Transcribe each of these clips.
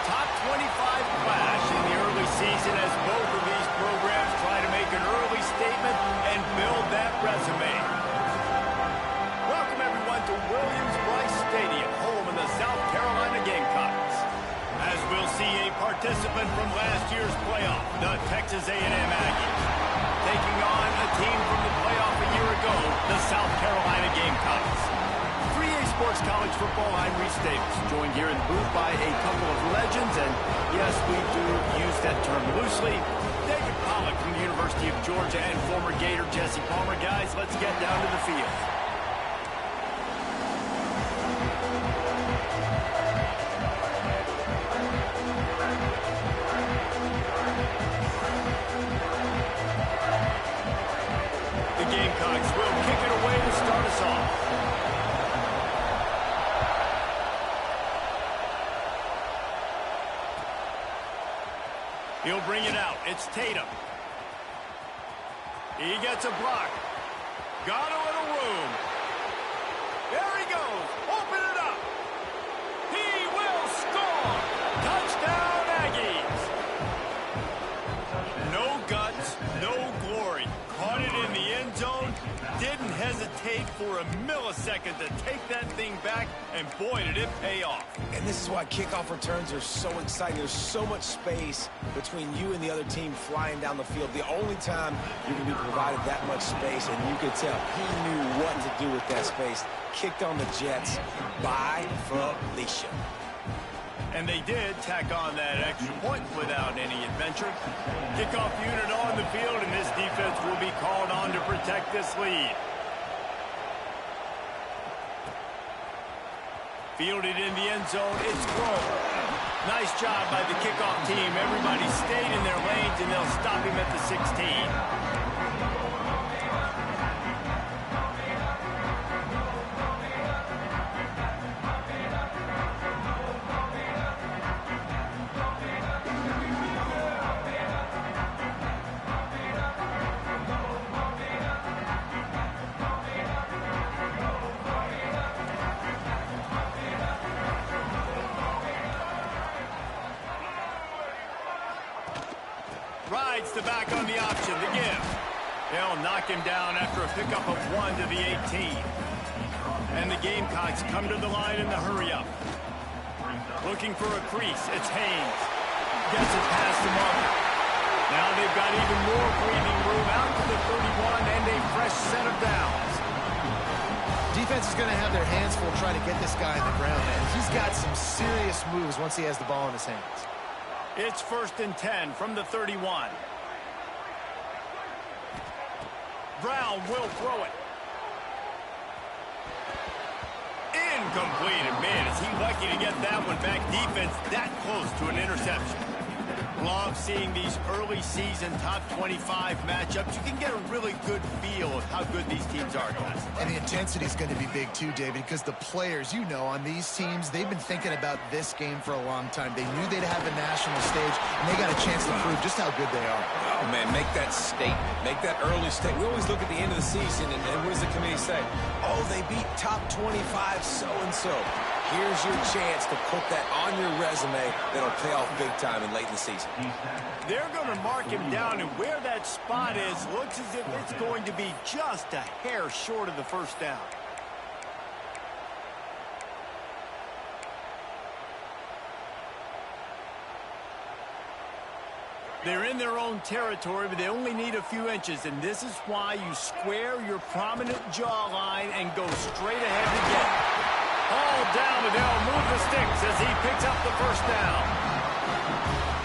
top 25 clash in the early season as both of these programs try to make an early statement and build that resume. Welcome, everyone, to Williams-Brice Stadium, home of the South Carolina Gamecocks. As we'll see a participant from last year's playoff, the Texas A&M Aggies, taking on a team from the playoff a year ago, the South Carolina Gamecocks. 3A Sports College Football, I'm Reese Davis, joined here in the booth by a couple of legends, and yes, we do use that term loosely. David Pollack from the University of Georgia and former Gator Jesse Palmer. Guys, let's get down to the field. The Gamecocks will kick it away to start us off. He'll bring it out. It's Tatum. He gets a block. Got a little room. There he goes. Open it up. He will score. Touchdown, Aggies. No guts, no glory. Caught it in the end zone. Didn't hesitate for a millisecond to take that thing back, and boy, did it pay off. And this is why kickoff returns are so exciting. There's so much space between you and the other team flying down the field. The only time you can be provided that much space, and you could tell he knew what to do with that space. Kicked on the Jets by Felicia. And they did tack on that extra point without any adventure. Kickoff unit on the field, and this defense will be called on to protect this lead. Fielded in the end zone, it's Grover. Nice job by the kickoff team. Everybody stayed in their lanes, and they'll stop him at the 16. Rides the back on the option, the give. They'll knock him down after a pickup of 1 to the 18. And the Gamecocks come to the line in the hurry-up. Looking for a crease, it's Haynes. Gets it past the marker. Now they've got even more breathing room out to the 31 and a fresh set of downs. Defense is going to have their hands full trying to get this guy in the ground, man. He's got some serious moves once he has the ball in his hands. It's 1st and 10 from the 31. Brown will throw it. Incomplete. And man, is he lucky to get that one back. Defense that close to an interception. Love seeing these early season top 25 matchups. You can get a really good feel of how good these teams are, guys. And the intensity is going to be big too, David, because the players, you know, on these teams, they've been thinking about this game for a long time. They knew they'd have a national stage, and they got a chance to prove just how good they are. Oh, man, make that statement. Make that early statement. We always look at the end of the season, and what does the committee say? Oh, they beat top 25 so-and-so. Here's your chance to put that on your resume that'll pay off big time in late in the season. They're going to mark him down, and where that spot is looks as if it's going to be just a hair short of the first down. They're in their own territory, but they only need a few inches, and this is why you square your prominent jawline and go straight ahead to get it. All down, and they'll move the sticks as he picks up the first down.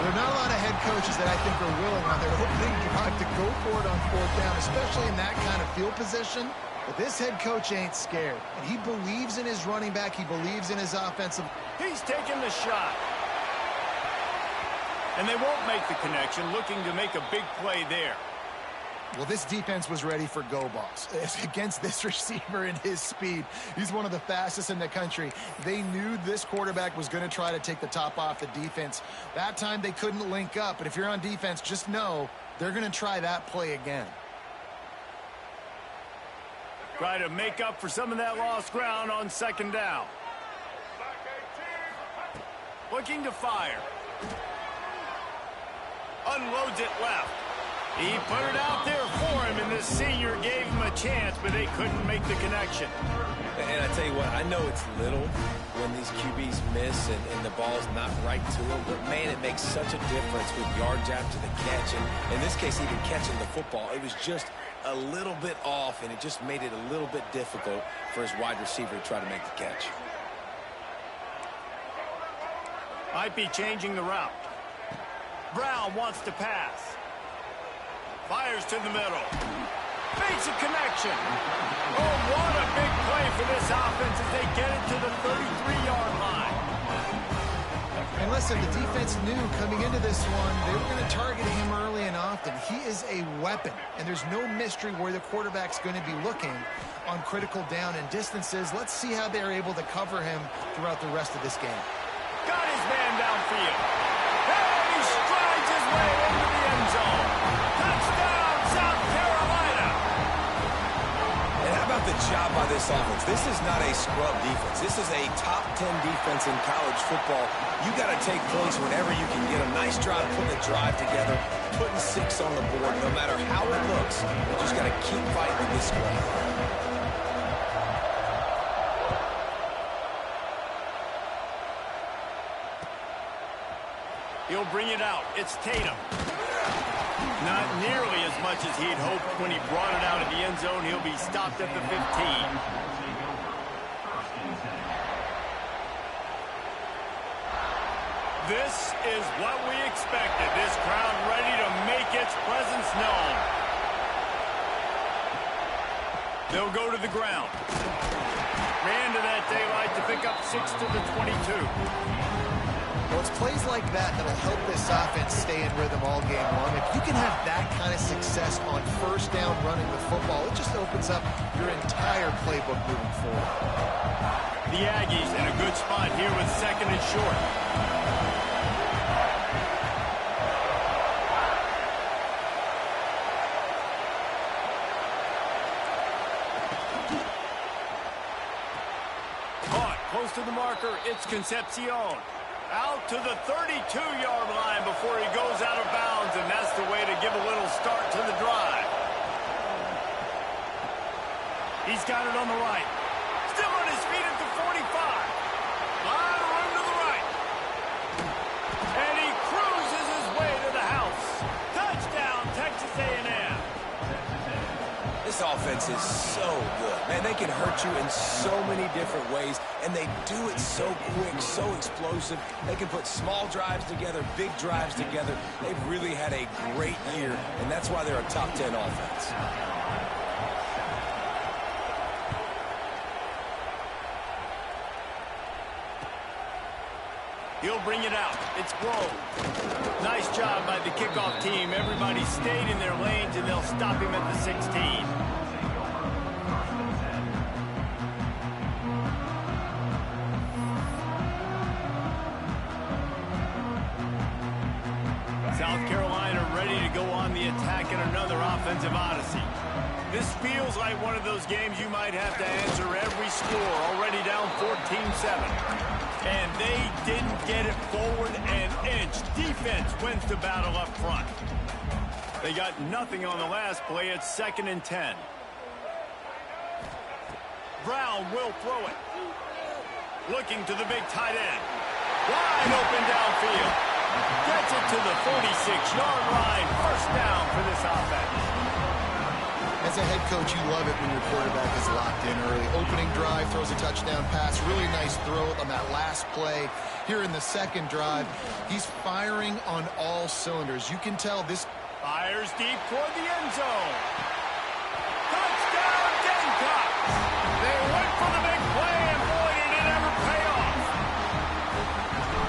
There are not a lot of head coaches that I think are willing on their opening drive to go for it on 4th down, especially in that kind of field position. But this head coach ain't scared. And he believes in his running back. He believes in his offensive. He's taking the shot. And they won't make the connection, looking to make a big play there. Well, this defense was ready for go balls. Against this receiver and his speed, he's one of the fastest in the country. They knew this quarterback was going to try to take the top off the defense. That time they couldn't link up, but if you're on defense, just know they're going to try that play again. Try to make up for some of that lost ground on 2nd down. Looking to fire. Unloads it left. He put it out there for him, and the senior gave him a chance, but they couldn't make the connection. And I tell you what, I know it's little when these QBs miss and the ball's not right to them, but man, it makes such a difference with yards after the catch. And in this case, even catching the football, it was just a little bit off, and it just made it a little bit difficult for his wide receiver to try to make the catch. Might be changing the route. Brown wants to pass. Fires to the middle. Makes a connection. Oh, what a big play for this offense as they get it to the 33-yard line. And listen, the defense knew coming into this one, they were going to target him early and often. He is a weapon, and there's no mystery where the quarterback's going to be looking on critical down and distances. Let's see how they're able to cover him throughout the rest of this game. Got his man downfield. And he strides his way into the end zone. Touchdown, South Carolina. And how about the job by this offense? This is not a scrub defense. This is a top 10 defense in college football. You got to take points whenever you can get a nice drive, putting a drive together, putting 6 on the board. No matter how it looks, you just got to keep fighting with this squad. He'll bring it out. It's Tatum. Not nearly as much as he'd hoped when he brought it out of the end zone. He'll be stopped at the 15. This is what we expected. This crowd ready to make its presence known. They'll go to the ground. Ran to that daylight to pick up 6 to the 22. Well, it's plays like that that'll help this offense stay in rhythm all game long. If you can have that kind of success on first down running the football, it just opens up your entire playbook moving forward. The Aggies in a good spot here with 2nd and short. Caught close to the marker. It's Concepcion. Out to the 32-yard line before he goes out of bounds, and that's the way to give a little start to the drive. He's got it on the right. Still on his feet at the 45. Lot of room to the right. And he cruises his way to the house. Touchdown, Texas A&M. This offense is so good. Man, they can hurt you in so many different ways, and they do it so quick, so explosive. They can put small drives together, big drives together. They've really had a great year, and that's why they're a top 10 offense. He'll bring it out. It's Grove. Nice job by the kickoff team. Everybody stayed in their lanes, and they'll stop him at the 16. South Carolina ready to go on the attack in another offensive odyssey. This feels like one of those games you might have to answer every score. Already down 14-7. And they didn't get it forward an inch. Defense wins the battle up front. They got nothing on the last play. It's 2nd and 10. Brown will throw it. Looking to the big tight end. Wide open downfield. Gets it to the 46-yard line. First down for this offense. As a head coach, you love it when your quarterback is locked in early. Opening drive, throws a touchdown pass. Really nice throw on that last play. Here in the 2nd drive, he's firing on all cylinders. You can tell this... Fires deep toward the end zone. Touchdown, Gamecocks! They went for the big play, and boy, did it ever pay off.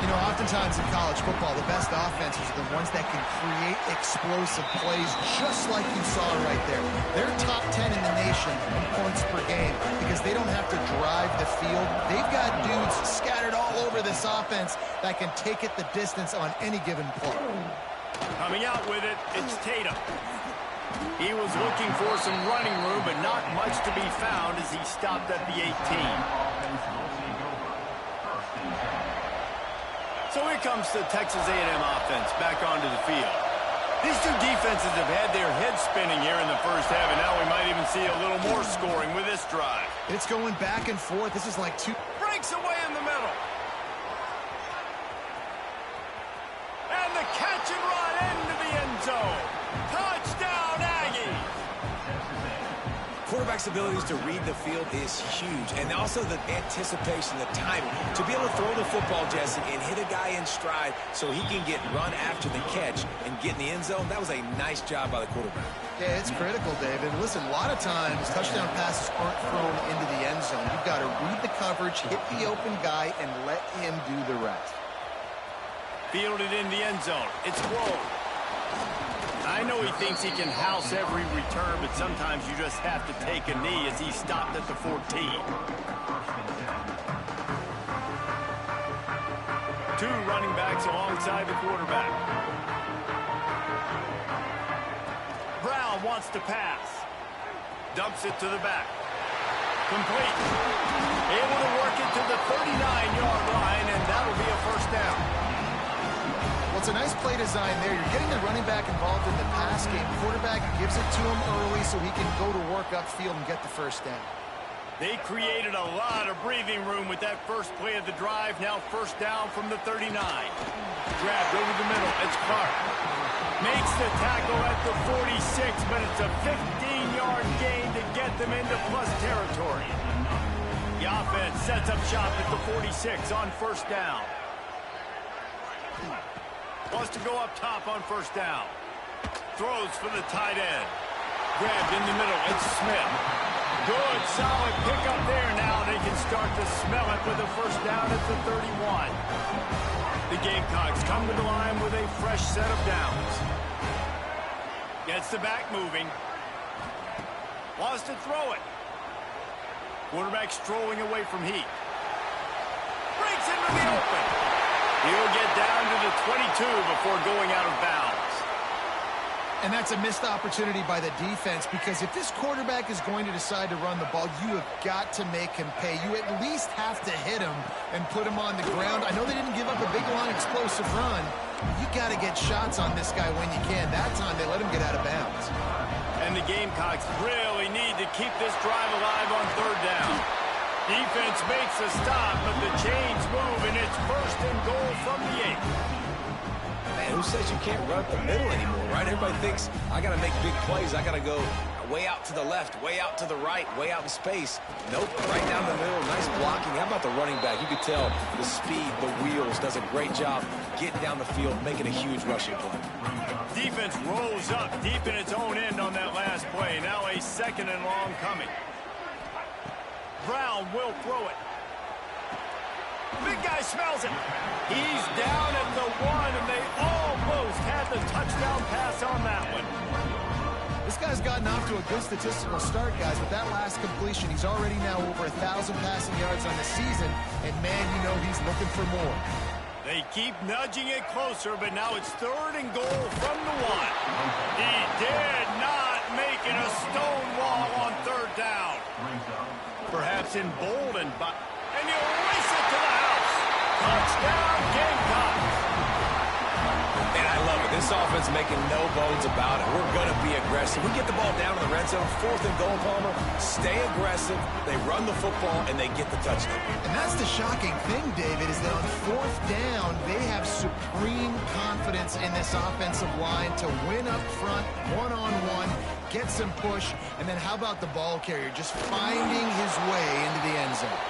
You know, oftentimes in college football, the best offenses are the ones that can create explosive plays, just like you saw right there. They're top 10 in the nation in points per game because they don't have to drive the field. They've got dudes scattered all over this offense that can take it the distance on any given play. Coming out with it, it's Tatum. He was looking for some running room, but not much to be found as he stopped at the 18. So here comes the Texas A&M offense back onto the field. These two defenses have had their heads spinning here in the first half, and now we might even see a little more scoring with this drive. It's going back and forth. This is like two. Breaks away in the middle. And the catch and run into the end zone. Touchdown, Aggies! Quarterback's abilities to read the field is huge, and also the anticipation, the timing. To be able to throw the football, Jesse, and hit a guy in stride so he can get run after the catch and get in the end zone, that was a nice job by the quarterback. Yeah, it's critical, David. Listen, a lot of times touchdown passes aren't thrown into the end zone. You've got to read the coverage, hit the open guy, and let him do the rest. Fielded in the end zone. It's Rowe. I know he thinks he can house every return, but sometimes you just have to take a knee as he stopped at the 14. Two running backs alongside the quarterback. Brown wants to pass. Dumps it to the back. Complete. Able to work it to the 39-yard line, and that'll be a first down. Well, it's a nice play design there. You're getting the running back involved in the pass game. Quarterback gives it to him early so he can go to work upfield and get the first down. They created a lot of breathing room with that first play of the drive. Now first down from the 39. Grabbed over the middle. It's Clark. Makes the tackle at the 46, but it's a 15-yard gain to get them into plus territory. The offense sets up shop at the 46 on first down. Wants to go up top on first down. Throws for the tight end. Grabbed in the middle. It's Smith. Good, solid pickup there. Now they can start to smell it with a first down at the 31. The Gamecocks come to the line with a fresh set of downs. Gets the back moving. Wants to throw it. Quarterback strolling away from Heat. Breaks into the open. He'll get down to the 22 before going out of bounds. And that's a missed opportunity by the defense, because if this quarterback is going to decide to run the ball, you have got to make him pay. You at least have to hit him and put him on the ground. I know they didn't give up a big, long, explosive run. You got to get shots on this guy when you can. That time they let him get out of bounds. And the Gamecocks really need to keep this drive alive on third down. Defense makes a stop, but the chains move, and it's first and goal from the 8. Man, who says you can't run up the middle anymore, right? Everybody thinks, I got to make big plays. I got to go way out to the left, way out to the right, way out in space. Nope, right down the middle. Nice blocking. How about the running back? You could tell the speed, the wheels, does a great job getting down the field, making a huge rushing play. Defense rolls up deep in its own end on that last play. Now a second and long coming. Brown will throw it. Big guy smells it. He's down at the 1, and they almost had the touchdown pass on that one. This guy's gotten off to a good statistical start, guys. With that last completion, he's already now over 1,000 passing yards on the season, and man, you know he's looking for more. They keep nudging it closer, but now it's third and goal from the 1. He did not make it a stone wall on third down. Perhaps emboldened by... And you race it to the house. Touchdown, Gamecocks. And I love it. This offense making no bones about it. We're going to be aggressive. We get the ball down in the red zone, fourth and goal, Palmer. Stay aggressive. They run the football, and they get the touchdown. And that's the shocking thing, David, is that on fourth down, they have supreme confidence in this offensive line to win up front, one-on-one, get some push, and then how about the ball carrier just finding his way into the end zone?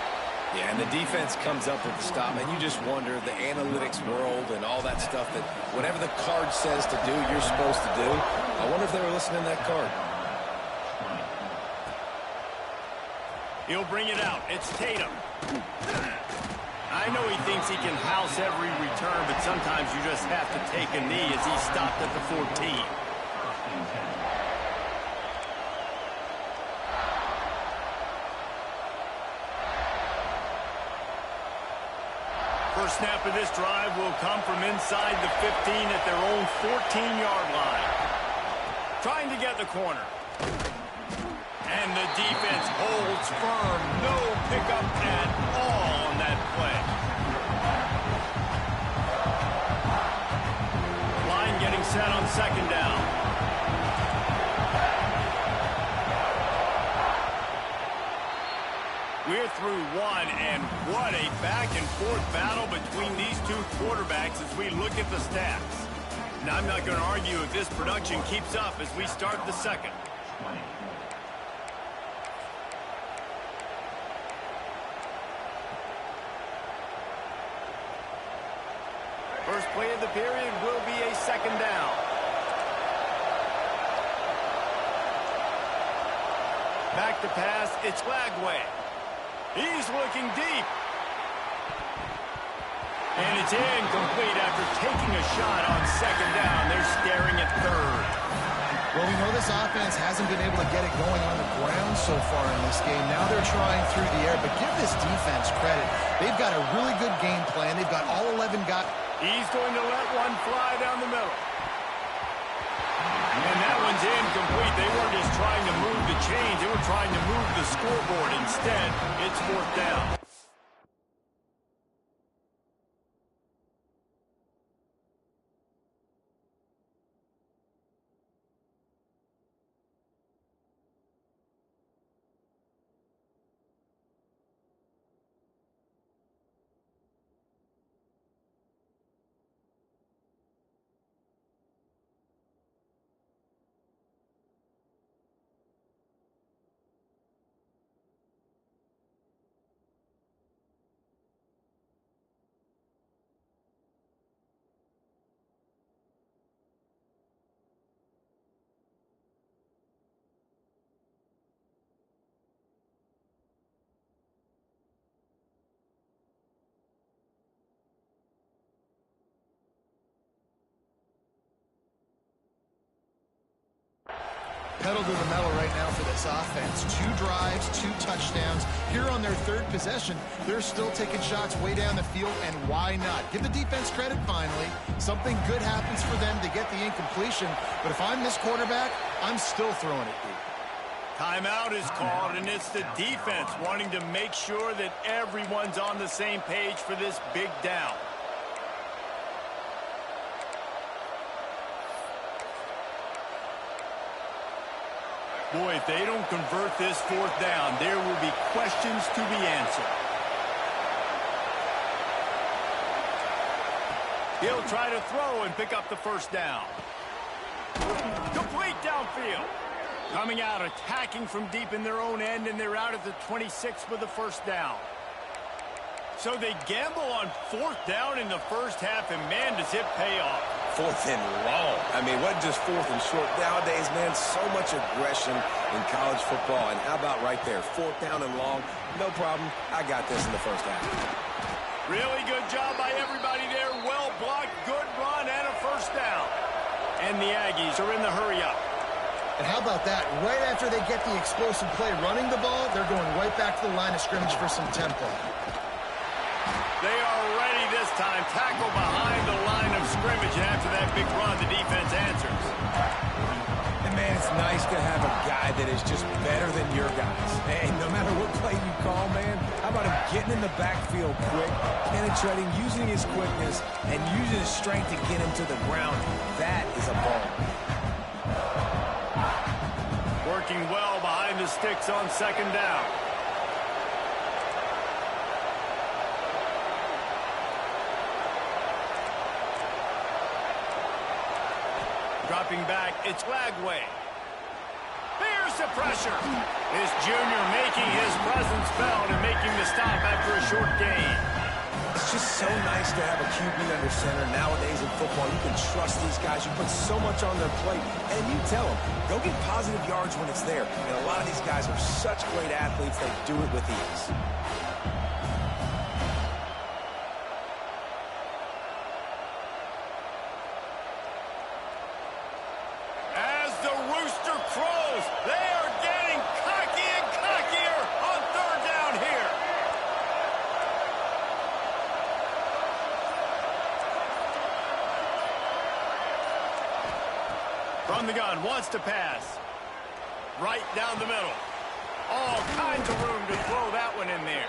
Yeah, and the defense comes up with the stop, and you just wonder, the analytics world and all that stuff, that whatever the card says to do, you're supposed to do. I wonder if they were listening to that card. He'll bring it out. It's Tatum. I know he thinks he can house every return, but sometimes you just have to take a knee as he stopped at the 14. First snap of this drive will come from inside the 15 at their own 14-yard line. Trying to get the corner. And the defense holds firm. No pickup at all on that play. second down. We're through one, and what a back-and-forth battle between these two quarterbacks as we look at the stats. Now, I'm not going to argue if this production keeps up as we start the second. First play of the period will be a second down. Back to pass, it's Lagway. He's looking deep. And it's incomplete after taking a shot on second down. They're staring at third. Well, we know this offense hasn't been able to get it going on the ground so far in this game. Now they're trying through the air, but give this defense credit. They've got a really good game plan. They've got all 11 guys. He's going to let one fly down the middle. And that one's incomplete. They weren't just trying to move the chains. They were trying to move the scoreboard. Instead, it's fourth down. Pedal to the metal right now for this offense. 2 drives, 2 touchdowns. Here on their third possession, they're still taking shots way down the field, and why not? Give the defense credit finally. Something good happens for them to get the incompletion, but if I'm this quarterback, I'm still throwing it deep. Timeout is called, and it's the defense wanting to make sure that everyone's on the same page for this big down. Boy, if they don't convert this fourth down, there will be questions to be answered. He'll try to throw and pick up the first down. Complete downfield. Coming out, attacking from deep in their own end, and they're out at the 26 with the first down. So they gamble on fourth down in the first half, and man, does it pay off. Fourth and long. I mean, what just fourth and short? Nowadays, man, so much aggression in college football. And how about right there? Fourth down and long. No problem. I got this in the first half. Really good job by everybody there. Well blocked, good run, and a first down. And the Aggies are in the hurry-up. And how about that? Right after they get the explosive play running the ball, they're going right back to the line of scrimmage for some tempo. They are ready this time. Tackle behind the line of scrimmage. And after that big run, the defense answers. And, man, it's nice to have a guy that is just better than your guys. Hey, no matter what play you call, man, how about him getting in the backfield quick, penetrating, using his quickness, and using his strength to get him to the ground. That is a ball. Working well behind the sticks on second down. Dropping back, it's Lagway. There's the pressure. This junior making his presence felt and making the stop after a short gain. It's just so nice to have a QB under center. Nowadays in football, you can trust these guys. You put so much on their plate, and you tell them, go get positive yards when it's there. And a lot of these guys are such great athletes, they do it with ease. From the gun, wants to pass. Right down the middle. All kinds of room to throw that one in there.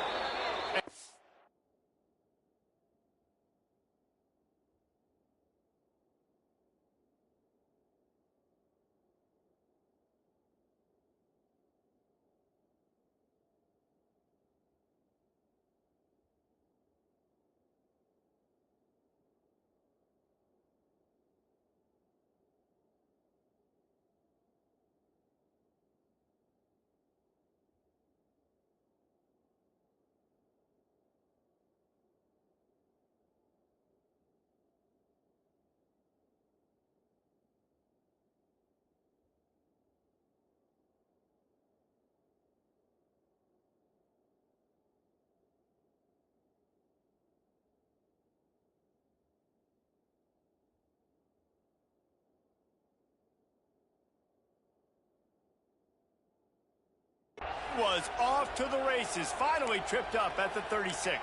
was off to the races, finally tripped up at the 36.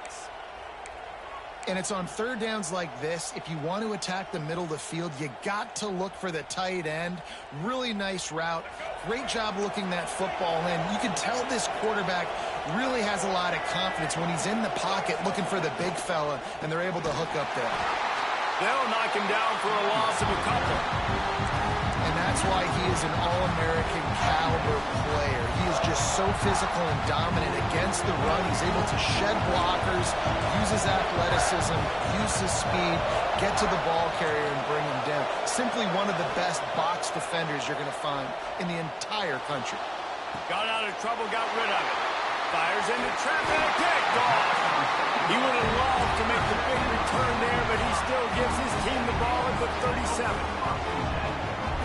And it's on third downs like this. If you want to attack the middle of the field, you got to look for the tight end. Really nice route. Great job looking that football in. You can tell this quarterback really has a lot of confidence when he's in the pocket looking for the big fella, and they're able to hook up there. They'll knock him down for a loss of a couple. And that's why he is an All-American caliber player. He is just so physical and dominant against the run. He's able to shed blockers, use his athleticism, use his speed, get to the ball carrier and bring him down. Simply one of the best box defenders you're going to find in the entire country. Got out of trouble, got rid of it. Fires into traffic and picked off. He would have loved to make the big return there, but he still gives his team the ball at the 37.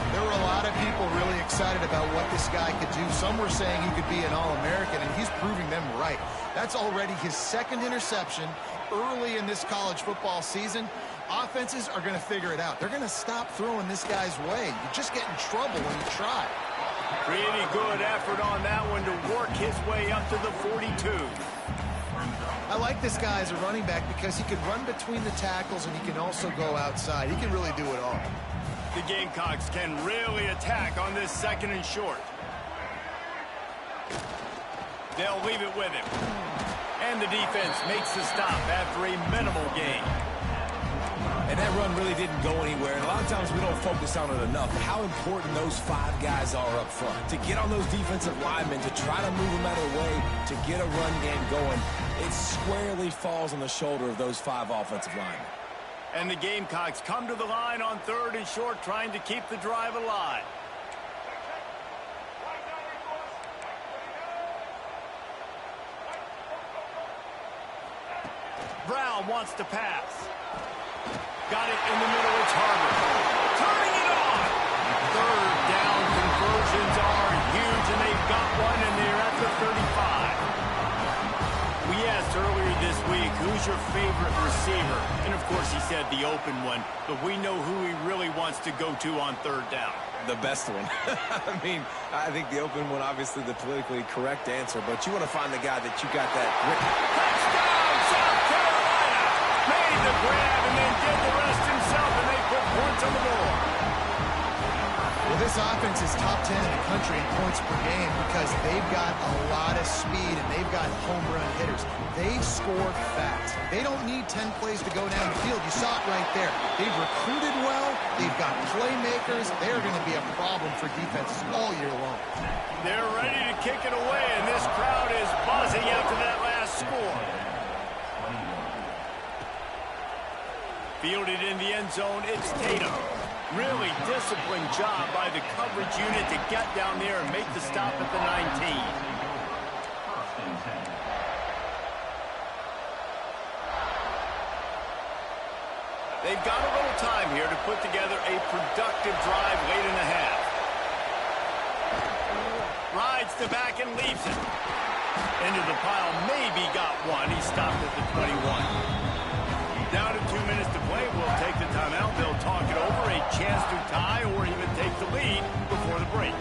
There were a lot of people really excited about what this guy could do. Some were saying he could be an All-American, and he's proving them right. That's already his second interception early in this college football season. Offenses are going to figure it out. They're going to stop throwing this guy's way. You just get in trouble when you try. Pretty good effort on that one to work his way up to the 42. I like this guy as a running back because he can run between the tackles and he can also go outside. He can really do it all. The Gamecocks can really attack on this second and short. They'll leave it with him. And the defense makes the stop after a minimal gain. And that run really didn't go anywhere. And a lot of times we don't focus on it enough. How important those 5 guys are up front. To get on those defensive linemen, to try to move them out of the way, to get a run game going, it squarely falls on the shoulder of those 5 offensive linemen. And the Gamecocks come to the line on third and short, trying to keep the drive alive. Brown wants to pass. Got it in the middle, it's Harvard. Turning it on! Third down conversions are huge, and they've got one, and they're at the 35. We asked earlier this week, who's your favorite receiver? And of course he said the open one, but we know who he really wants to go to on third down. The best one. I mean, I think the open one, obviously the politically correct answer, but you want to find the guy that you got that. Touchdown, South Carolina! Made the grab and then did the rest himself, and they put points on the board. Well, this offense is top 10 in the country in points per game because they've got a lot of speed and they've got home run hitters. They score fast. They don't need 10 plays to go down the field. You saw it right there. They've recruited well. They've got playmakers. They're going to be a problem for defenses all year long. They're ready to kick it away, and this crowd is buzzing after that last score. Fielded in the end zone, it's Tatum. Really disciplined job by the coverage unit to get down there and make the stop at the 19. They've got a little time here to put together a productive drive late in the half. Rides to back and leaves it. Into the pile, maybe got one. He stopped at the 21. Down to 2 minutes to play. We'll take the timeout. They'll talk it over. A chance to tie or even take the lead before the break.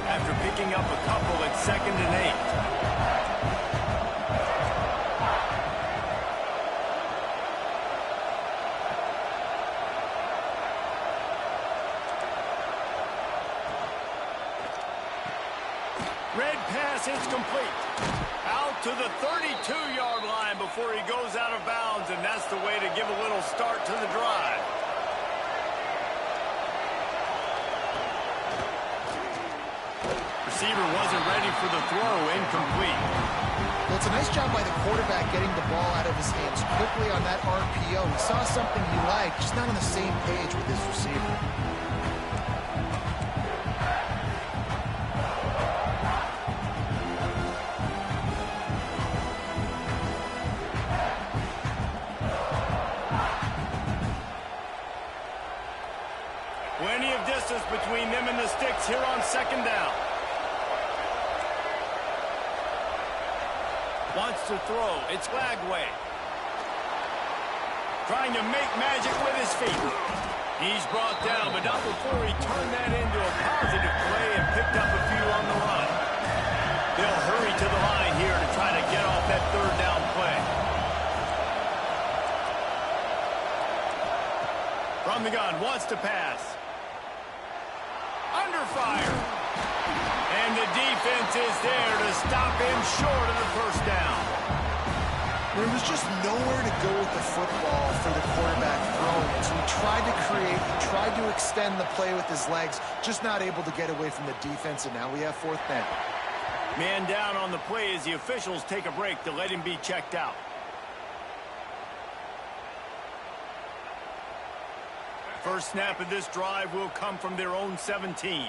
After picking up a couple at 2nd and 8. Red pass is complete. Out to the 32-yard line before he goes out of bounds, and that's the way to give a little start to the drive. Receiver wasn't ready for the throw, incomplete. Well, it's a nice job by the quarterback getting the ball out of his hands quickly on that RPO. He saw something he liked, just not on the same page with his receiver. Plenty of distance between them and the sticks here on 2nd down. Wants to throw. It's Lagway. Trying to make magic with his feet. He's brought down, but not before the gun, wants to pass. Under fire. And the defense is there to stop him short of the first down. There was just nowhere to go with the football for the quarterback throwing it. So he tried to create, he tried to extend the play with his legs, just not able to get away from the defense, and now we have fourth down. Man down on the play as the officials take a break to let him be checked out. First snap of this drive will come from their own 17.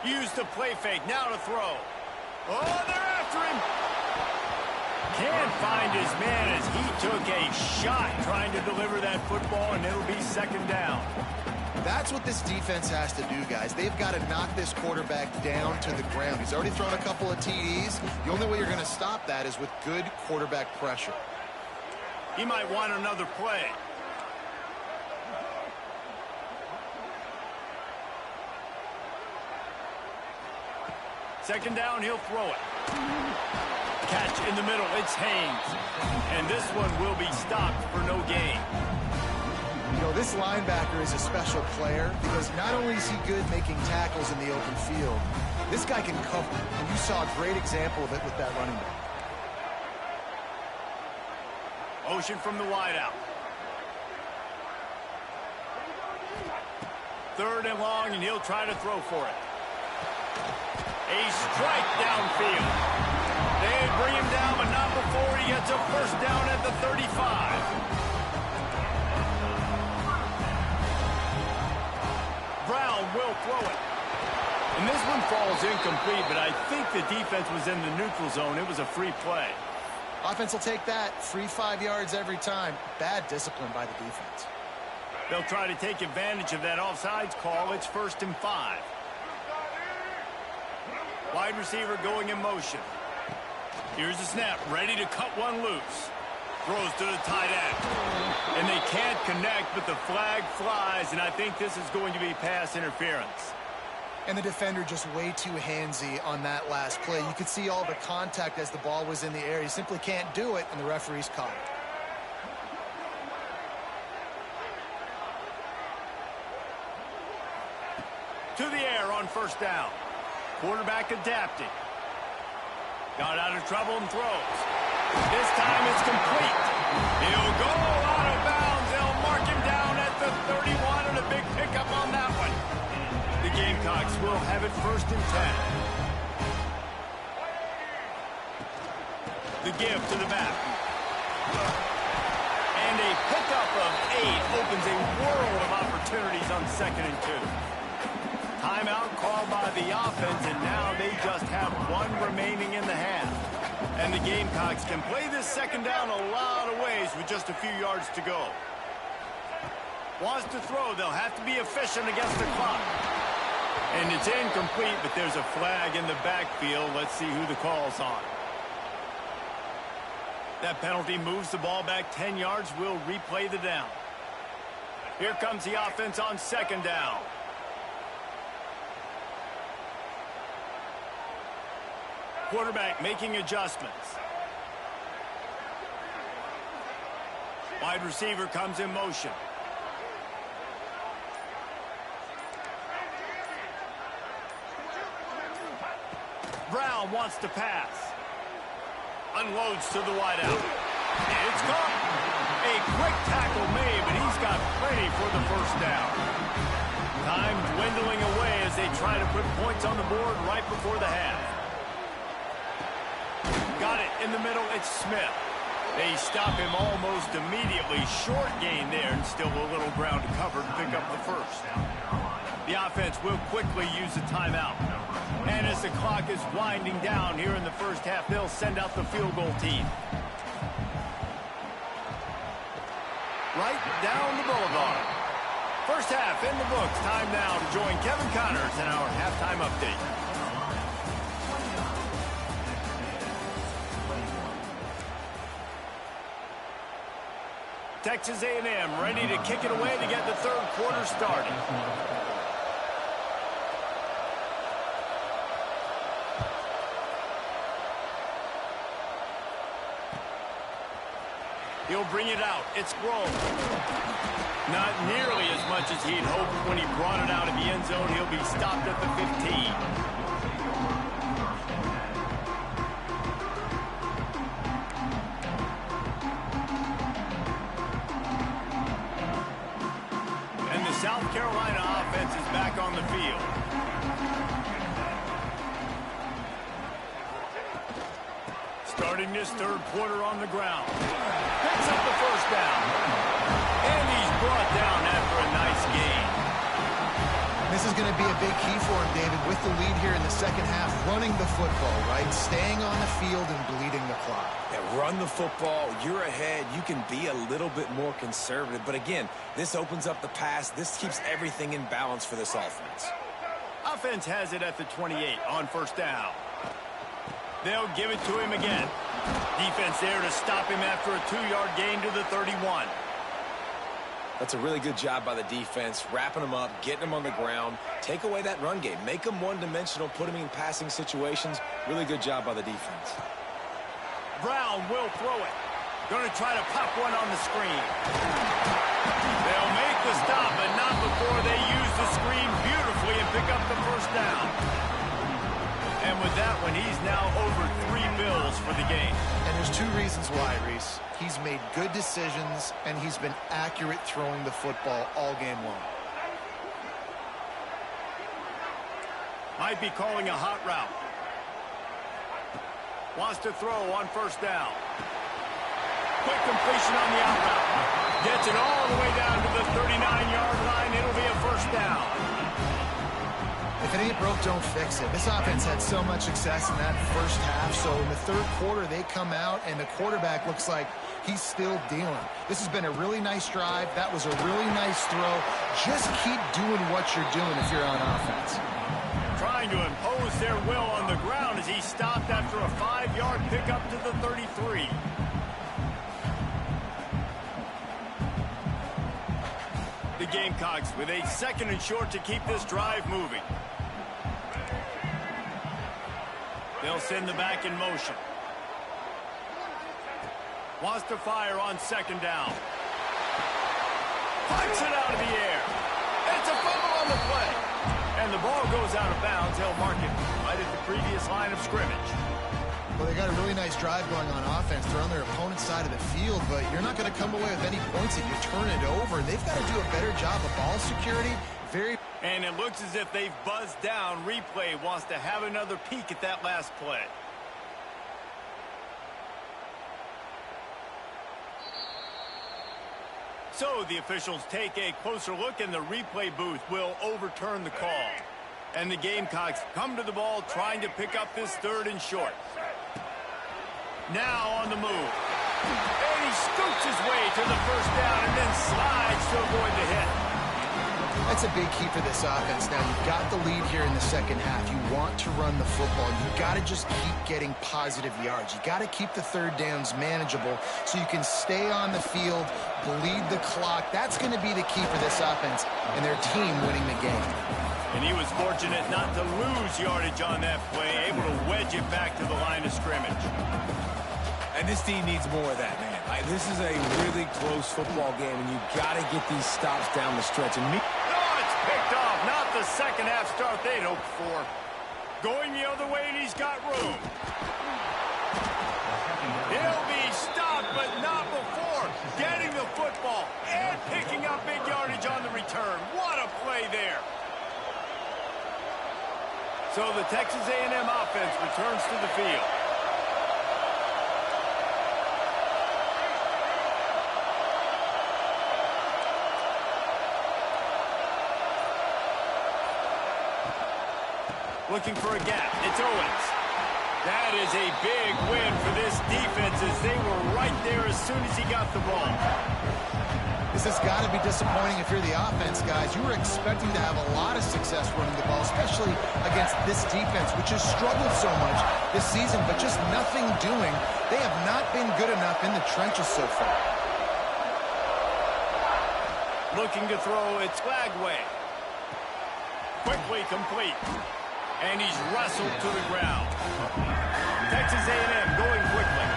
Use the play fake, now to throw. Oh, they're after him. Can't find his man as he took a shot trying to deliver that football, and it'll be second down. That's what this defense has to do, guys. They've got to knock this quarterback down to the ground. He's already thrown a couple of TDs. The only way you're going to stop that is with good quarterback pressure. He might want another play. Second down, he'll throw it. Catch in the middle, it's Haynes. And this one will be stopped for no gain. You know, this linebacker is a special player because not only is he good making tackles in the open field, this guy can cover. And you saw a great example of it with that running back. Motion from the wideout. Third and long, and he'll try to throw for it. A strike downfield. They bring him down, but not before he gets a first down at the 35. Brown will throw it. And this one falls incomplete, but I think the defense was in the neutral zone. It was a free play. Offense will take that. Free 5 yards every time. Bad discipline by the defense. They'll try to take advantage of that offsides call. It's 1st and 5. Wide receiver going in motion. Here's the snap, ready to cut one loose. Throws to the tight end. And they can't connect, but the flag flies, and I think this is going to be pass interference. And the defender just way too handsy on that last play. You could see all the contact as the ball was in the air. He simply can't do it, and the referee's caught it. To the air on first down. Quarterback adapting. Got out of trouble and throws. This time it's complete. He'll go out of bounds. They'll mark him down at the 31, and a big pickup on that one. The Gamecocks will have it 1st and 10. The give to the back. And a pickup of 8 opens a world of opportunities on 2nd and 2. Timeout called by the offense, and now they just have one remaining in the half. And the Gamecocks can play this second down a lot of ways with just a few yards to go. Wants to throw, they'll have to be efficient against the clock. And it's incomplete, but there's a flag in the backfield. Let's see who the call's on. That penalty moves the ball back 10 yards. We'll replay the down. Here comes the offense on 2nd down. Quarterback making adjustments. Wide receiver comes in motion. Brown wants to pass. Unloads to the wideout. It's caught. A quick tackle made, but he's got plenty for the first down. Time dwindling away as they try to put points on the board right before the half. Got it in the middle, it's Smith. They stop him almost immediately. Short gain there, and still a little ground to cover to pick up the first. The offense will quickly use a timeout. And as the clock is winding down here in the first half, they'll send out the field goal team. Right down the boulevard. First half in the books. Time now to join Kevin Connors in our halftime update. Texas A&M ready to kick it away to get the third quarter started. He'll bring it out. It's Grove. Not nearly as much as he'd hoped when he brought it out of the end zone. He'll be stopped at the 15. And the South Carolina offense is back on the field. Starting this third quarter on the ground. Picks up the first down. And he's brought down after a nice gain. This is going to be a big key for him, David, with the lead here in the second half, running the football, right? Staying on the field and bleeding the clock. Yeah, run the football. You're ahead. You can be a little bit more conservative. But again, this opens up the pass. This keeps everything in balance for this offense. Offense has it at the 28 on first down. They'll give it to him again. Defense there to stop him after a 2-yard gain to the 31. That's a really good job by the defense, wrapping them up, getting them on the ground. Take away that run game. Make them one-dimensional, put them in passing situations. Really good job by the defense. Brown will throw it. Going to try to pop one on the screen. They'll make the stop, but not before they use the screen beautifully and pick up the first down. And with that one, he's now over 3 bills for the game. And there's 2 reasons why, Reese. He's made good decisions, and he's been accurate throwing the football all game long. Might be calling a hot route. Wants to throw on first down. Quick completion on the out route. Gets it all the way down to the 39-yard line. It'll be a first down. If it ain't broke, don't fix it. This offense had so much success in that first half, so in the third quarter, they come out, and the quarterback looks like he's still dealing. This has been a really nice drive. That was a really nice throw. Just keep doing what you're doing if you're on offense. Trying to impose their will on the ground as he stopped after a 5-yard pickup to the 33. The Gamecocks with a 2nd and short to keep this drive moving. They'll send the back in motion. Wants to fire on 2nd down. Punts it out of the air. It's a fumble on the play. And the ball goes out of bounds. They'll mark it right at the previous line of scrimmage. Well, they got a really nice drive going on offense. They're on their opponent's side of the field, but you're not going to come away with any points if you turn it over. They've got to do a better job of ball security. And it looks as if they've buzzed down. Replay wants to have another peek at that last play. So the officials take a closer look, and the replay booth will overturn the call. And the Gamecocks come to the ball trying to pick up this 3rd and short. Now on the move. And he scoots his way to the first down and then slides to avoid the hit. That's a big key for this offense. Now, you've got the lead here in the second half. You want to run the football. You've got to just keep getting positive yards. You've got to keep the 3rd downs manageable so you can stay on the field, bleed the clock. That's going to be the key for this offense and their team winning the game. And he was fortunate not to lose yardage on that play, able to wedge it back to the line of scrimmage. And this team needs more of that, man. This is a really close football game, and you've got to get these stops down the stretch. And it's picked off. Not the second half start they'd hoped for. Going the other way, and he's got room. He'll be stopped, but not before getting the football and picking up big yardage on the return. What a play there. So the Texas A&M offense returns to the field. Looking for a gap. It's Owens. That is a big win for this defense as they were right there as soon as he got the ball. This has got to be disappointing if you're the offense, guys. You were expecting to have a lot of success running the ball, especially against this defense, which has struggled so much this season, but just nothing doing. They have not been good enough in the trenches so far. Looking to throw, it's Flagway. Quickly complete. And he's wrestled to the ground. Texas A&M going quickly.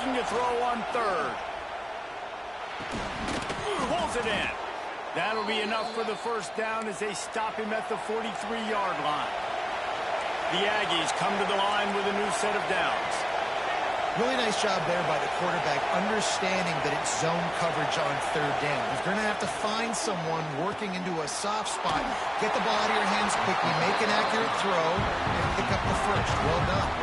looking to throw on third. Pulls it in. That'll be enough for the first down as they stop him at the 43-yard line. The Aggies come to the line with a new set of downs. Really nice job there by the quarterback, understanding that it's zone coverage on third down. You're going to have to find someone working into a soft spot, get the ball out of your hands quickly, make an accurate throw, and pick up the first. Well done.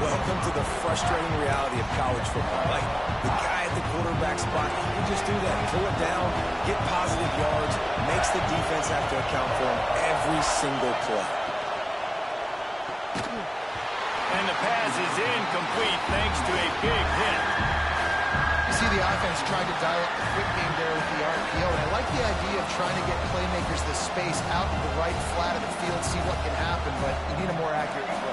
Welcome to the frustrating reality of college football. Like, the guy at the quarterback spot, he can just do that. Pull it down, get positive yards, makes the defense have to account for him every single play. And the pass is incomplete thanks to a big hit. You see the offense trying to dial up the quick game there with the RPO, and I like the idea of trying to get playmakers the space out to the right flat of the field, see what can happen, but you need a more accurate throw.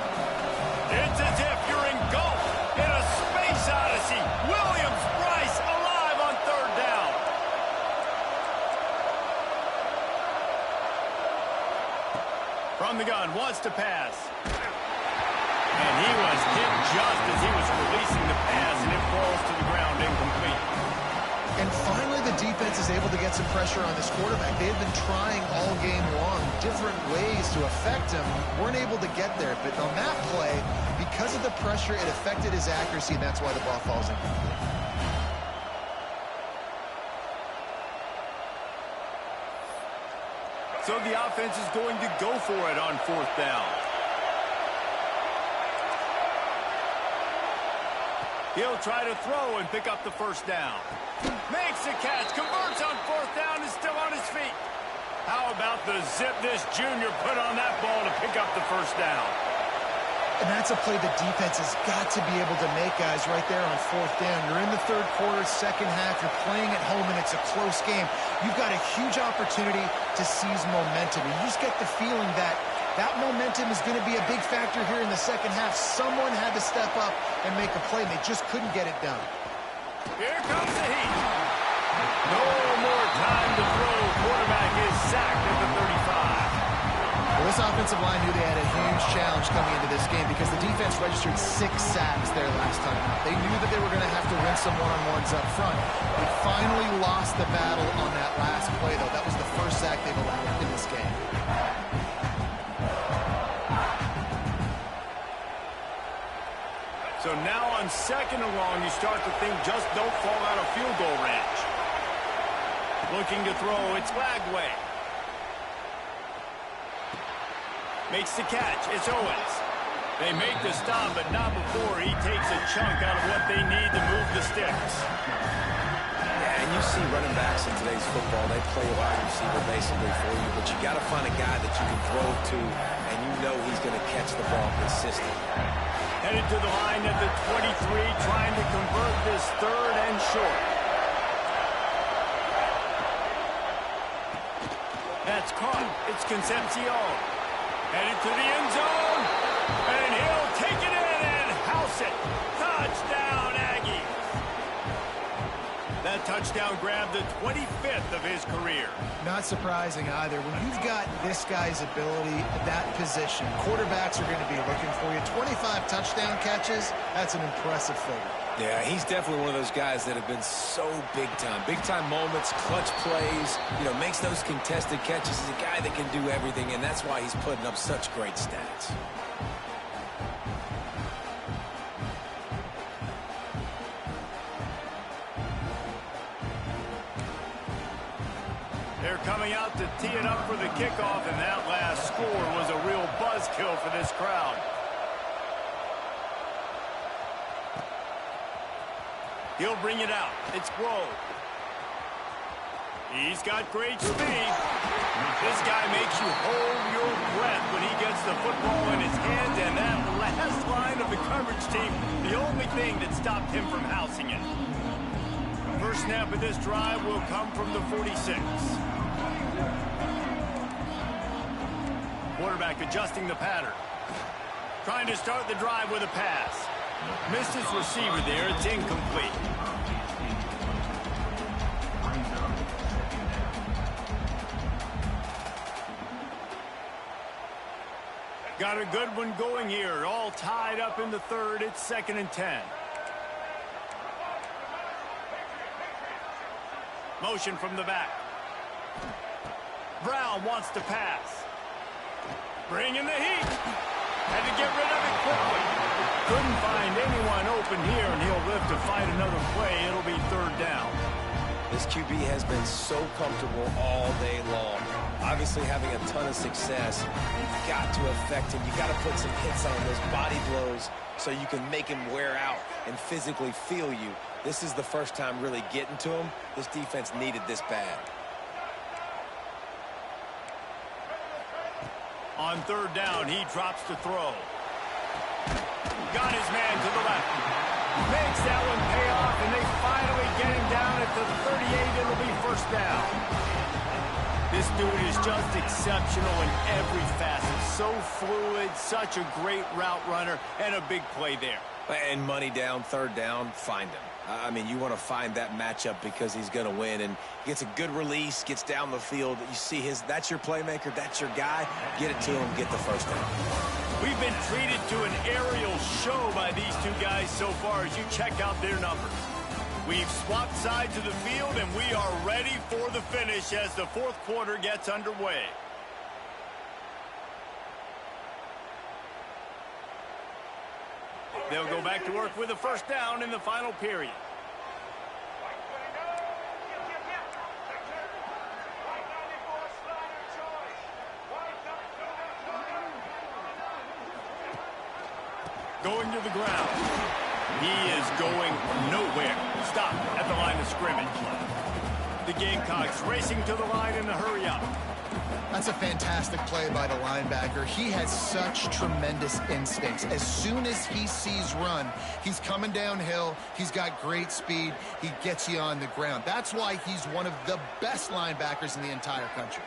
It's as if you're engulfed in a space odyssey. Williams-Brice alive on third down. From the gun, wants to pass. And he was hit just as he was releasing the pass, and it falls to the ground incomplete. And finally, the defense is able to get some pressure on this quarterback. They had been trying all game long different ways to affect him. Weren't able to get there. But on that play, because of the pressure, it affected his accuracy, and that's why the ball falls incomplete. So the offense is going to go for it on fourth down. He'll try to throw and pick up the first down. Makes the catch, converts on fourth down, is still on his feet. How about the zip this junior put on that ball to pick up the first down? And that's a play the defense has got to be able to make, guys, right there on fourth down. You're in the third quarter, second half. You're playing at home, and it's a close game. You've got a huge opportunity to seize momentum. And you just get the feeling that that momentum is going to be a big factor here in the second half. Someone had to step up and make a play, and they just couldn't get it done. Here comes the heat. No more time to throw. Quarterback is sacked at the 35. Well, this offensive line knew they had a huge challenge coming into this game because the defense registered 6 sacks there last time out. They knew that they were going to have to win some one-on-ones up front. They finally lost the battle on that last play, though. That was the first sack they've allowed in this game. So now on second and long, you start to think just don't fall out of field goal range. Looking to throw, it's Lagway. Makes the catch, it's Owens. They make the stop, but not before he takes a chunk out of what they need to move the sticks. Yeah, and you see running backs in today's football, they play wide receiver basically for you, but you got to find a guy that you can throw to, and you know he's going to catch the ball consistently. Headed to the line at the 23, trying to convert this third and short. That's caught. It's Concepcion. Headed to the end zone, and he'll take it in and house it. Touchdown, Aggies. That touchdown grabbed the 25th of his career. Not surprising either. When you've got this guy's ability at that position, quarterbacks are going to be looking for you. 25 touchdown catches, that's an impressive figure. Yeah, he's definitely one of those guys that have been so big time. Big time moments, clutch plays, makes those contested catches. He's a guy that can do everything, and that's why he's putting up such great stats. They're coming out to tee it up for the kickoff, and that last score was a real buzzkill for this crowd. He'll bring it out. It's Grove. He's got great speed. This guy makes you hold your breath when he gets the football in his hands, and that last line of the coverage team, the only thing that stopped him from housing it. First snap of this drive will come from the 46. Quarterback adjusting the pattern. Trying to start the drive with a pass. Missed his receiver there. It's incomplete. Got a good one going here. All tied up in the third. It's 2nd and 10. Motion from the back. Brown wants to pass. Bringing the heat. Had to get rid of it quickly. Couldn't find anyone open here, and he'll live to fight another play. It'll be third down. This QB has been so comfortable all day long. Obviously having a ton of success. You've got to affect him. You've got to put some hits on those body blows so you can make him wear out and physically feel you. This is the first time really getting to him. This defense needed this bad. On third down, he drops to throw. Got his man to the left. Makes that one pay off, and they finally get him down at the 38. It'll be first down. This dude is just exceptional in every facet. So fluid, such a great route runner, and a big play there. And money down, third down, find him. I mean, you want to find that matchup because he's going to win, and he gets a good release, gets down the field. You see that's your playmaker, that's your guy. Get it to him, get the first down. We've been treated to an aerial show by these two guys so far as you check out their numbers. We've swapped sides of the field, and we are ready for the finish as the fourth quarter gets underway. They'll go back to work with a first down in the final period. Going to the ground. He is going nowhere. Stop at the line of scrimmage. The Gamecocks racing to the line in a hurry up. That's a fantastic play by the linebacker. He has such tremendous instincts. As soon as he sees run, he's coming downhill. He's got great speed. He gets you on the ground. That's why he's one of the best linebackers in the entire country.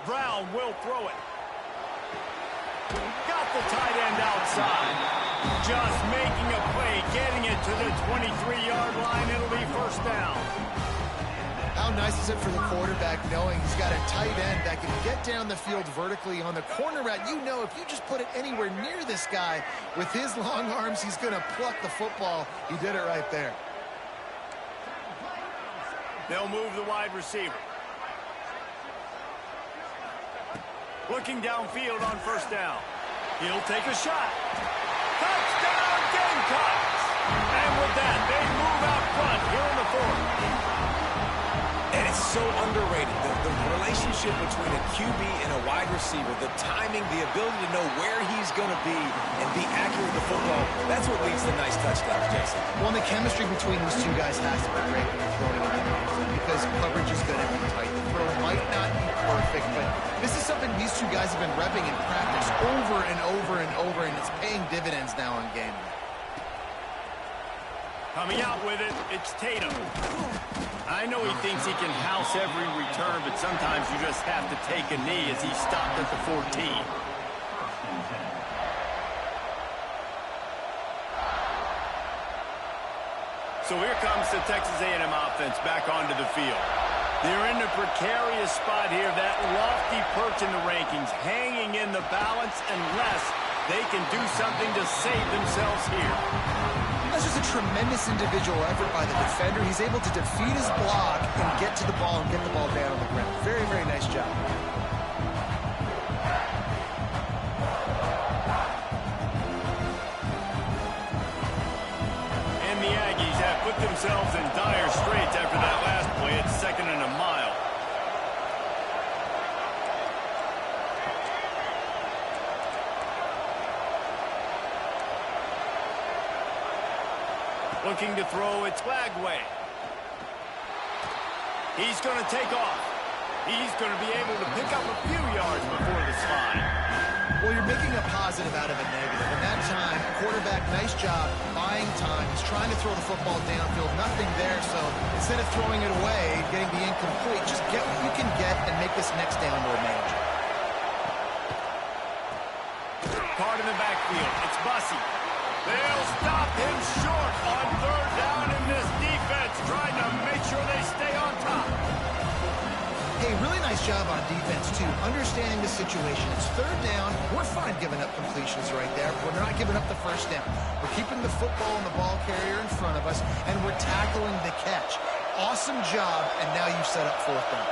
Brown will throw it. Got the tight end outside. Just making a play, getting it to the 23-yard line. It'll be first down. How nice is it for the quarterback knowing he's got a tight end that can get down the field vertically on the corner route? You know, if you just put it anywhere near this guy with his long arms, he's going to pluck the football. He did it right there. They'll move the wide receiver. Looking downfield on first down. He'll take a shot. Touchdown, Gamecocks! And with that, they move out front here in the fourth. And it's so underrated. The relationship between a QB and a wide receiver, the timing, the ability to know where he's going to be and be accurate with the football, that's what leads to nice touchdowns, Jason. Well, the chemistry between these two guys has to be great when you're throwing in the game because coverage is going to be tight. The throw might not be perfect, but this is something these two guys have been repping in practice over and over and over, and it's paying dividends now in game. Coming out with it, it's Tatum. I know he thinks he can house every return, but sometimes you just have to take a knee as he stopped at the 14. So here comes the Texas A&M offense back onto the field. They're in a precarious spot here, that lofty perch in the rankings, hanging in the balance unless they can do something to save themselves here. That's just a tremendous individual effort by the defender. He's able to defeat his block and get to the ball and get the ball down on the ground. Very, very nice job. And the Aggies have put themselves in dire straits after that last play. It's second and a mile. Looking to throw, it's Lagway. He's going to take off. He's going to be able to pick up a few yards before the slide. Well, you're making a positive out of a negative. And that time, quarterback, nice job, buying time. He's trying to throw the football downfield. Nothing there, so instead of throwing it away, getting the incomplete, just get what you can get and make this next down more manageable. Card in the backfield. It's Bussey. They'll stop him short on third down in this defense, trying to make sure they stay on top. Hey, Hey, really nice job on defense, too, understanding the situation. It's third down. We're fine giving up completions right there. We're not giving up the first down. We're keeping the football and the ball carrier in front of us, and we're tackling the catch. Awesome job, and now you've set up fourth down.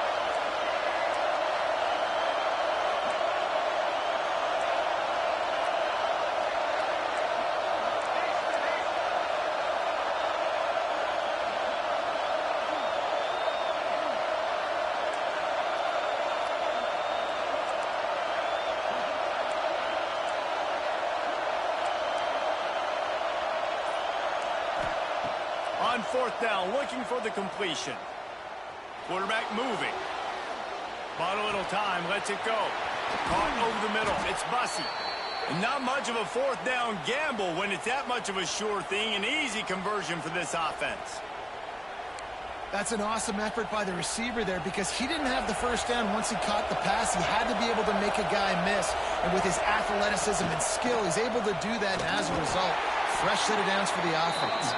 On fourth down, looking for the completion. Quarterback moving. Bought a little time, lets it go. Caught over the middle. It's Bussey. And not much of a fourth down gamble when it's that much of a sure thing. An easy conversion for this offense. That's an awesome effort by the receiver there because he didn't have the first down once he caught the pass. He had to be able to make a guy miss. And with his athleticism and skill, he's able to do that. And as a result, fresh set of downs for the offense.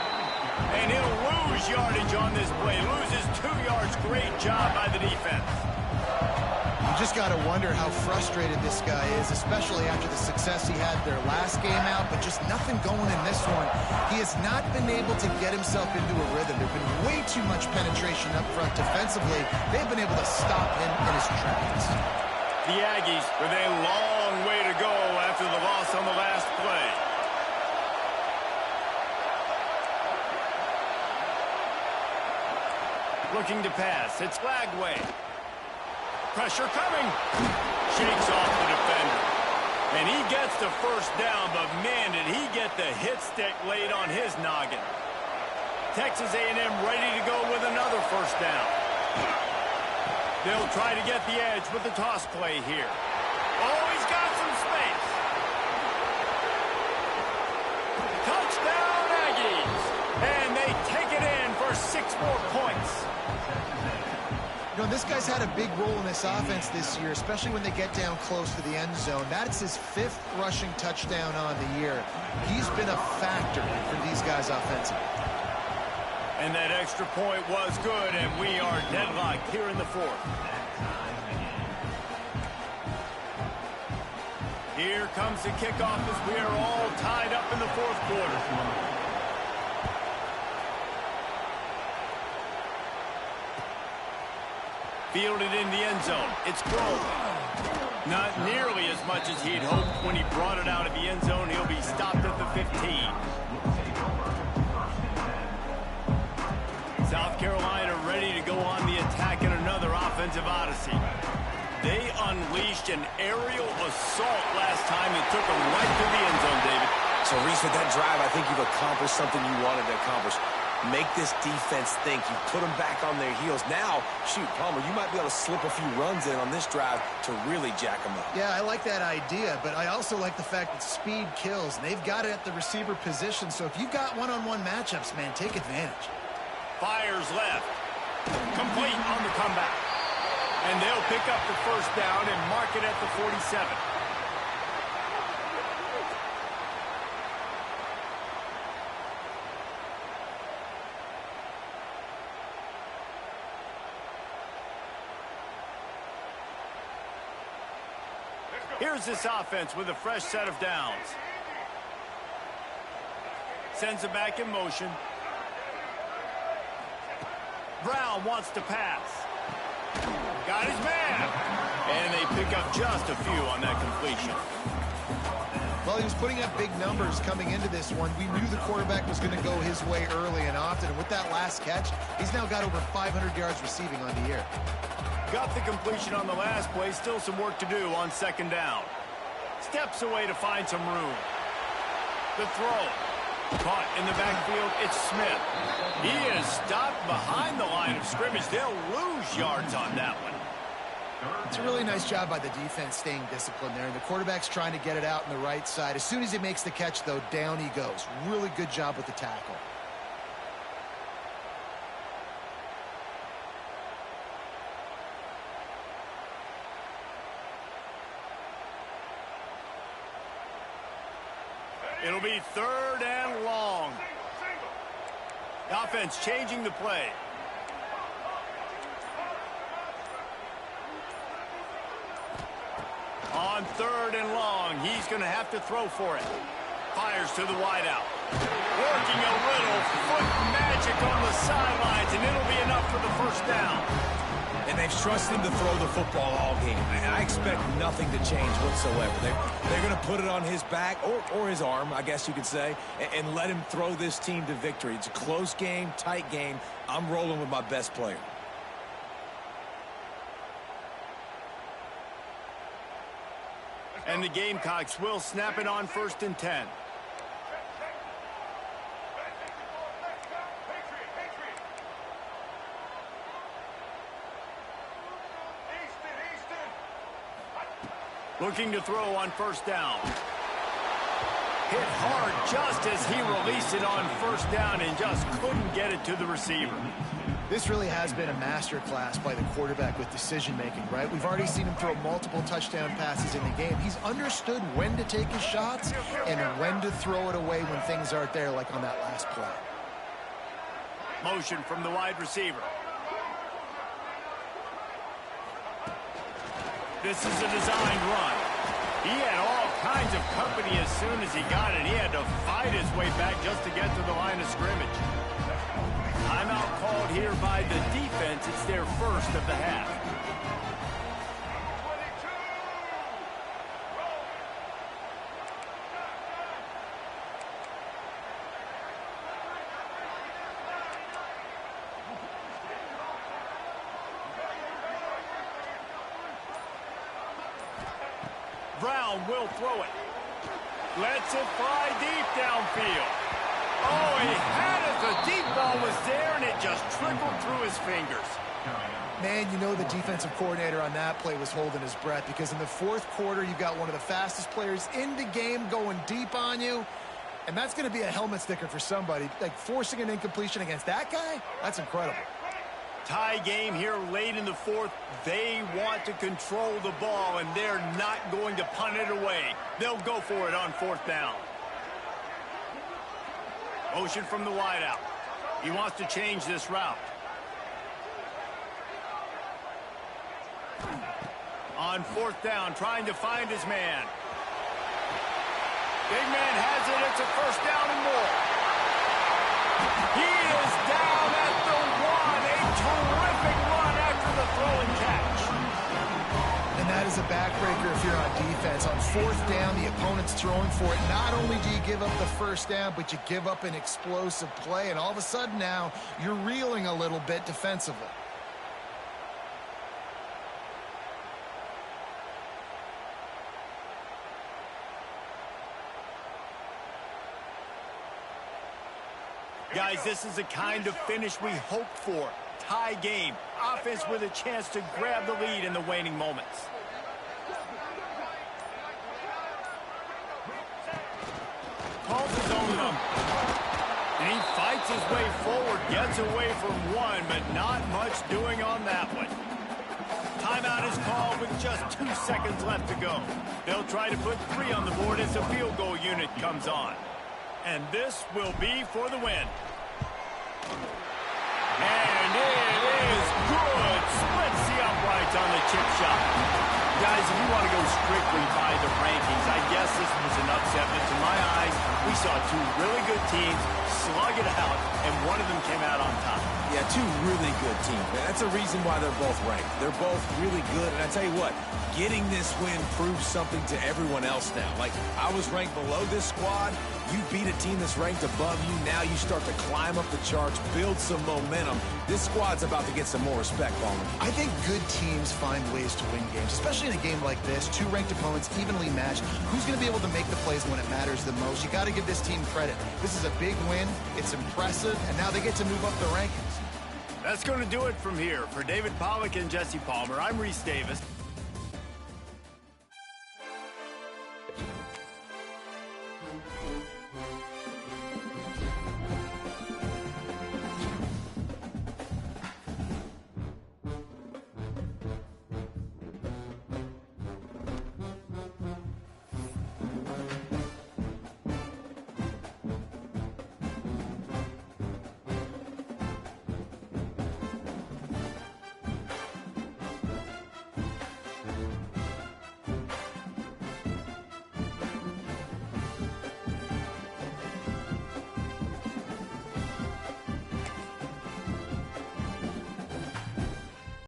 And he'll lose yardage on this play. Loses 2 yards. Great job by the defense. You just got to wonder how frustrated this guy is, especially after the success he had their last game out, but just nothing going in this one. He has not been able to get himself into a rhythm. There's been way too much penetration up front defensively. They've been able to stop him in his tracks. The Aggies with a long way to go after the loss on the last play. Looking to pass. It's Lagway. Pressure coming. Shakes off the defender. And he gets the first down, but man, did he get the hit stick laid on his noggin. Texas A&M ready to go with another first down. They'll try to get the edge with the toss play here. Oh, he's got some space. Touchdown, Aggies. And they take it in for 6 more points. You know, this guy's had a big role in this offense this year, especially when they get down close to the end zone. That's his 5th rushing touchdown on the year. He's been a factor for these guys offensively. And that extra point was good, and we are deadlocked here in the 4th. Here comes the kickoff as we are all tied up in the 4th quarter. Fielded in the end zone. It's Grove. Not nearly as much as he'd hoped when he brought it out of the end zone. He'll be stopped at the 15. South Carolina ready to go on the attack in another offensive odyssey. They unleashed an aerial assault last time that took them right to the end zone, David. So, Reese, with that drive, I think you've accomplished something you wanted to accomplish. Make this defense think. You put them back on their heels. Now, shoot, Palmer, you might be able to slip a few runs in on this drive to really jack them up. Yeah, I like that idea, but I also like the fact that speed kills. And they've got it at the receiver position, so if you've got one-on-one matchups, man, take advantage. Fires left. Complete on the comeback. And they'll pick up the first down and mark it at the 47. Here's this offense with a fresh set of downs. Sends it back in motion. Brown wants to pass. Got his man. And they pick up just a few on that completion. Well, he was putting up big numbers coming into this one. We knew the quarterback was going to go his way early and often. And with that last catch, he's now got over 500 yards receiving on the year. Got the completion on the last play. Still some work to do on second down. Steps away to find some room. The throw. Caught in the backfield. It's Smith. He is stopped behind the line of scrimmage. They'll lose yards on that one. It's a really nice job by the defense staying disciplined there. And the quarterback's trying to get it out on the right side. As soon as he makes the catch, though, down he goes. Really good job with the tackle. It'll be third and long. The offense changing the play. On 3rd and long, he's going to have to throw for it. Fires to the wideout. Working a little foot magic on the sidelines, and it'll be enough for the first down. And they've trusted him to throw the football all game. And I expect nothing to change whatsoever. They're going to put it on his back, or his arm, I guess you could say, and let him throw this team to victory. It's a close game, tight game. I'm rolling with my best player. And the Gamecocks will snap it on 1st and 10. Looking to throw on 1st down. Hit hard just as he released it on 1st down and just couldn't get it to the receiver. This really has been a masterclass by the quarterback with decision-making, right? We've already seen him throw multiple touchdown passes in the game. He's understood when to take his shots and when to throw it away when things aren't there, like on that last play. Motion from the wide receiver. This is a designed run. He had all kinds of company as soon as he got it. He had to fight his way back just to get to the line of scrimmage. Timeout called here by the defense. It's their first of the half. Brown will throw it. Lets it fly deep downfield. Oh, he had it. The deep ball was there, and it just trickled through his fingers. Man, you know the defensive coordinator on that play was holding his breath, because in the 4th quarter, you've got one of the fastest players in the game going deep on you, and that's going to be a helmet sticker for somebody. Like, forcing an incompletion against that guy, that's incredible. Tie game here late in the 4th. They want to control the ball, and they're not going to punt it away. They'll go for it on 4th down. Motion from the wideout. He wants to change this route. On 4th down, trying to find his man. Big man has it. It's a 1st down and more. He is down at the 1. A terrific run after the throw and catch. And that is a backbreaker if you're on defense. On 4th down, the opponent's throwing for it. Not only do you give up the 1st down, but you give up an explosive play. And all of a sudden now, you're reeling a little bit defensively. Guys, this is the kind of finish we hoped for. Tie game. Offense with a chance to grab the lead in the waning moments. Calls his own number. And he fights his way forward, gets away from one, but not much doing on that one. Timeout is called with just 2 seconds left to go. They'll try to put 3 on the board as the field goal unit comes on. And this will be for the win. And it is good. Splits the uprights on the chip shot. Guys, if you want to go strictly by the rankings, I guess this was an upset. But to my eyes, we saw 2 really good teams slug it out, and one of them came out on top. Yeah, 2 really good teams. That's a reason why they're both ranked. They're both really good. And I tell you what, getting this win proves something to everyone else now. Like, I was ranked below this squad. You beat a team that's ranked above you. Now you start to climb up the charts, build some momentum. This squad's about to get some more respect, Ballmer. I think good teams find ways to win games, especially in a game like this. 2 ranked opponents evenly matched. Who's going to be able to make the plays when it matters the most? You got to give this team credit. This is a big win. It's impressive, and now they get to move up the rankings. That's going to do it from here. For David Pollack and Jesse Palmer, I'm Reese Davis.